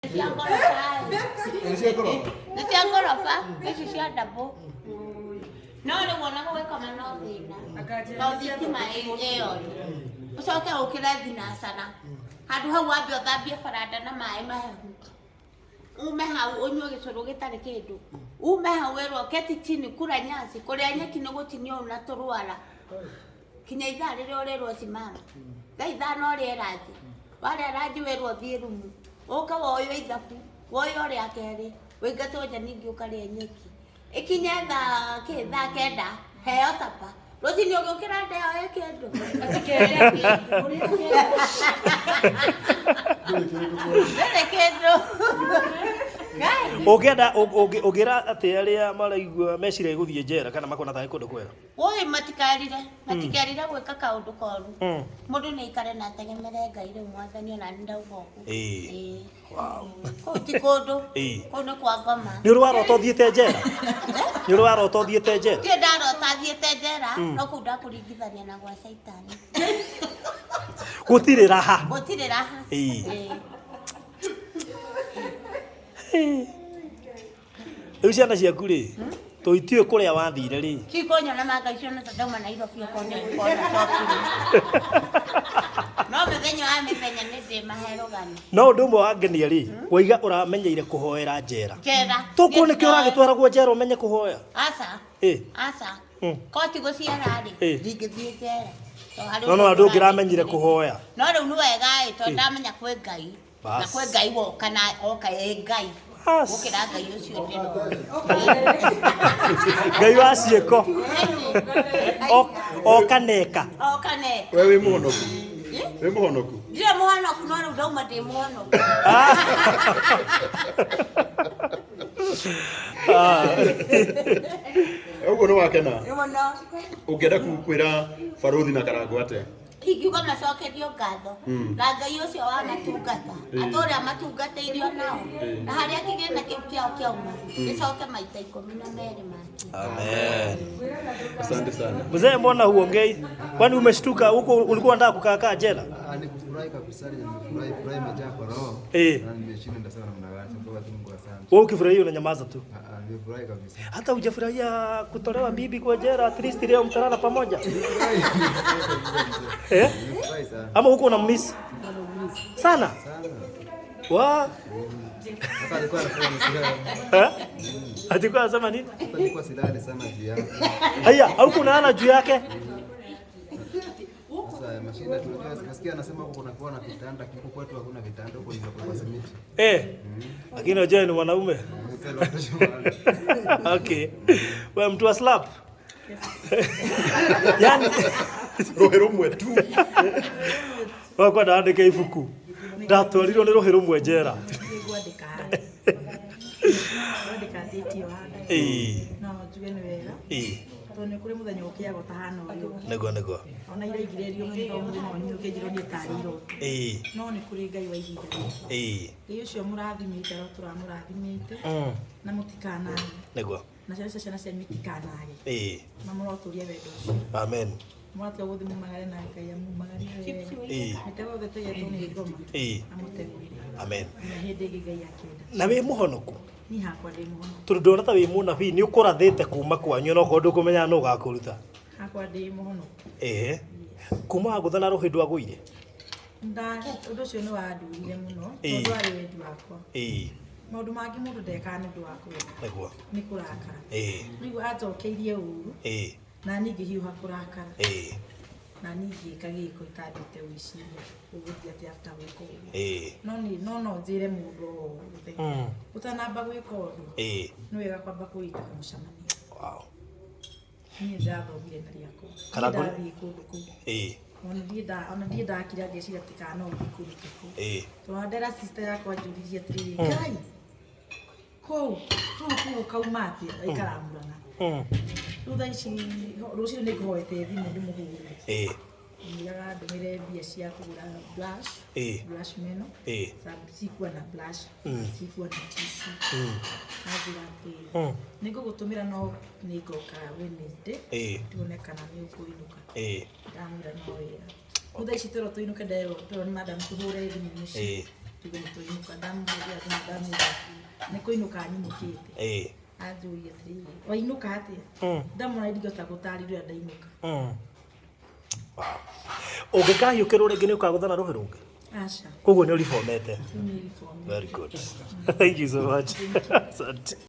Cia ngoroba. Cia ngoroba. Nĩ cia ngoroba, ici cia double. No rĩu ona gũgĩkoma no thĩna. To thitima ĩyo. Ũcoke ũkĩre thinacara. Handũ hau wambe ũthambie baranda na maĩ mahehu. Ume hau ũnyue gĩcũrũ gĩtarĩ kĩndũ. Ume hau wĩrwo keti chini kula nyasi. Kũrĩa nyeki nĩ gũtinio na tũrwara. Kinya ithaa rĩrĩa ũrĩrwo simama. Thaa ithano rĩera thĩ. Warĩa ranji wĩrwo thiĩ rumu. Ũka woywo ithabu, woywo rĩa kerĩ, wĩingatwo nja ningĩ ũkarĩa nyeki. Ikinye thaa kenda, heo tapa. Rũcinĩ ũgĩũkĩra ndeo ĩ kĩndũ. Ndĩrĩ kĩndũ. Ũngĩenda ũngĩra atĩ arĩa maraigua meciria gũthiĩ njera kana makona tarĩ kũndũ kwega. Oi matikarire gwĩka kaũndũ koru. Mũndũ nĩ aikare na ategemere Ngai rĩu Mwathani ona nĩ ndauga ũguo. Wow. Kũu ti kũndũ. Kũu nĩ kwa ngoma. Nĩ ũrwarota ũthiĩte njera? Nĩ ũrwarota ũthiĩte njera? Ti ndarota thiĩte njera, no kũu ndakũringithania na gwa Shaitani. Gũtirĩ raha. Gũtirĩ raha. Rĩu ciana ciaku rĩ, tũitiũĩ kũrĩa wathire rĩ. Cikũnyona manga icio nĩ tondũ Nairobi akonya gũkona shopping. No mũthenya wa mĩthenya nĩ ndĩmahe rũgano. No ũndũ ũmwe wangenia rĩ, waiga ũramenyeire kũhoera njera. Njera. Tũkuo nĩkĩo ũragĩtwaragwo njera ũmenye kũhoya. Aca. Aca. Koti gũciara rĩ, ndingĩthiĩ njera. No andũ ũngĩramenyire kũhoya. No rĩu nĩ wega tondũ ndamenya kwĩ Ngai. Na kwĩ Ngai woka na oka ĩ Ngai. Gũkĩra Ngai ũcio ndĩno. Ngai wa ciĩko. Oka neka. Oka neka. Wewe wĩ mũhonoku. Wĩ mũhonoku. Ndirĩ mũhonoku no rĩu ndauma ndĩ mũhonoku. Ũguo nĩ wakena. Ũngĩenda kwĩra Baruthi na Karangũ atĩa? Ingiuga macokerio ngatho na Ngai ũcio wa matungata atũrĩa amatungatĩirio nao na harĩa kĩgĩna kĩu kĩao kĩauma gĩcoke maita 12 make. Amen. Asante sana. Mzee, mbona huongei? Kwani umeshtuka huko, ulikuwa unataka kukaa jela? Nikufurahi kabisa, nimefurahi imejaa kwa roho. Na nimeshinda sana namna gani, sababu tu Mungu asante. Wewe ukifurahia unanyamaza tu. Nimefurahi kabisa. Hata hujafurahia kutolewa bibi kwa jela, at least leo mtalala pamoja. Nimefurahi sana. Ama huko unammiss? Sana? Wa? Hata alikuwa anafanya msiba. Alikuwa anasema nini? Hata alikuwa silali sana juu yake. Haya, huko unaana juu yake? Sasa mashinda tunajua, nasikia anasema huko kuna kuwa na vitanda, huko kwetu hakuna vitanda, huko ni kwa simiti. Lakini unajua ni mwanaume. Okay. Wewe mtu wa slap. Yaani Roho rumwe tu. Wako ndaandika ibuku. Ndatwarirwo nĩ rũhĩ rũmwe njera. No njuge nĩ wega. Tondũ nĩ kũrĩ mũthenya ũkĩaga ũtahana ũyũ. Nĩguo. Ona ira igirĩrio mũthenya wa nyũkĩ njĩro nĩ tarĩirwo. No nĩ kũrĩ Ngai wa ihinda rĩrĩ. Ngai ũcio mũrathimĩte ro tũramũrathimĩte. Na mũtikanage. Nĩguo. Na ciana cia mũtikanage. Na mũrotũria wendo ũcio. Amen. Mwatu wa gũthimũ magare na Ngai amumagare. Mĩtego yothe tũgetwo nĩ ngoma. Amũtegũrĩre. Amen. Na hĩndĩ ĩngĩ Ngai akĩenda. Na wĩ mũhonoku. Ni hakwa ndĩ mũhonoku. Tondũ ndona ta wĩ mũnabii nĩ ũkũrathĩte kuma kwanyu no kũndũ kũmenya no gakũruta. Hakwa ndĩ mũhonoku. Kuma agũtha na rũhĩ ndwagũire. Ũndũ ũcio nĩ wandurire mũno tondũ warĩ wendi wakwa. Maũndũ mangĩ mũndũ ndekaga nĩ ũndũ wa kwenda. Nĩguo. Nĩ kũrakara. Nĩguo anjokeirie ũru. Na niĩ ngĩhiũha kũrakara. Na niĩ ngĩka gĩko itandĩte wĩciria ũgũthiĩ atĩ after gwĩka ũguo. No njĩre mũndũ o wothe ũtanamba gwĩka ũndũ nĩ wega kwamba kũita mũcemanio. Niĩ ndathomire na rĩakwa ndathiĩ kũndũ kũu. Ona ndiĩ ndakira ngeciria tikana ũthiĩ kũndũ kũu. Tondũ ndera sister yakwa njũririe atĩrĩrĩ, Ngai kũu kũu kauma atĩa ikaramũrana. Rĩu thaa ici rũciũ nĩ ngũhoete thimũ ndĩmũhũrĩre. Nĩaga ndũmĩre mbia cia kũgũra blush meno. Cikuwa na blush, cikuwa na tissue. Nanjĩra atĩ nĩ ngũgũtũmĩra no nĩ ngoka Wednesday. Tuone kana nĩ ũkũinũka. Ndamwĩra no wega. Rĩu thaa ici tũro tũinũke nderwo nĩ madam tũhũre thimũ mũciĩ. tuge nituinuka ndamuria ndamuria nä kå inå ka nyinå kä te anjåria atä wainuä ka atä ndamona ndigota gå tarä rä a ndainå ka å ngä kahiå kä rwo rä ngä nä å kagå thana rå hä rå ngä aca koguo nä å ribomete nä reform very good thank you so much. Asante.